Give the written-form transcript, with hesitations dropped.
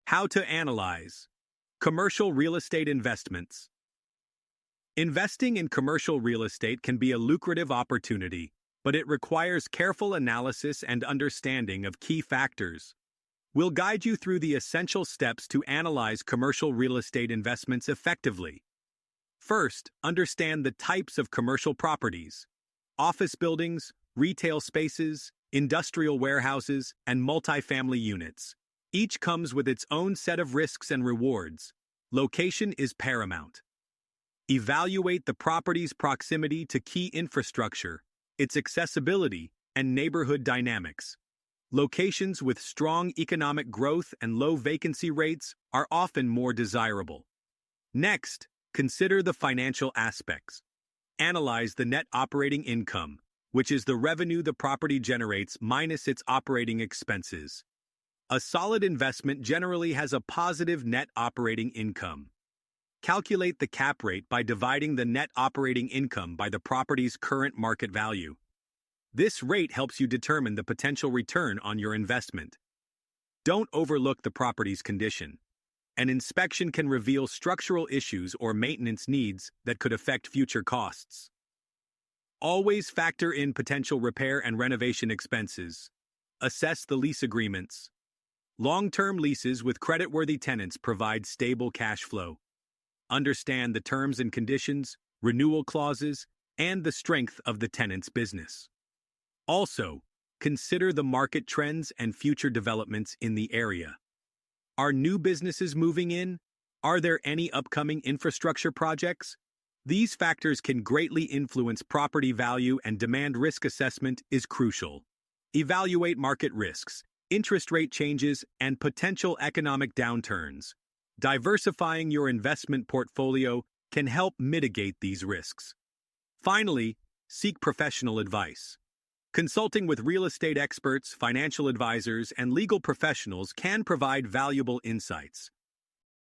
How to analyze commercial real estate investments. Investing in commercial real estate can be a lucrative opportunity, but it requires careful analysis and understanding of key factors. We'll guide you through the essential steps to analyze commercial real estate investments effectively. First, understand the types of commercial properties: office buildings, retail spaces, industrial warehouses, and multifamily units. Each comes with its own set of risks and rewards. Location is paramount. Evaluate the property's proximity to key infrastructure, its accessibility, and neighborhood dynamics. Locations with strong economic growth and low vacancy rates are often more desirable. Next, consider the financial aspects. Analyze the net operating income, which is the revenue the property generates minus its operating expenses. A solid investment generally has a positive net operating income. Calculate the cap rate by dividing the net operating income by the property's current market value. This rate helps you determine the potential return on your investment. Don't overlook the property's condition. An inspection can reveal structural issues or maintenance needs that could affect future costs. Always factor in potential repair and renovation expenses. Assess the lease agreements. Long-term leases with creditworthy tenants provide stable cash flow. Understand the terms and conditions, renewal clauses, and the strength of the tenant's business. Also, consider the market trends and future developments in the area. Are new businesses moving in? Are there any upcoming infrastructure projects? These factors can greatly influence property value, and demand risk assessment is crucial. Evaluate market risks, interest rate changes, and potential economic downturns. Diversifying your investment portfolio can help mitigate these risks. Finally, seek professional advice. Consulting with real estate experts, financial advisors, and legal professionals can provide valuable insights.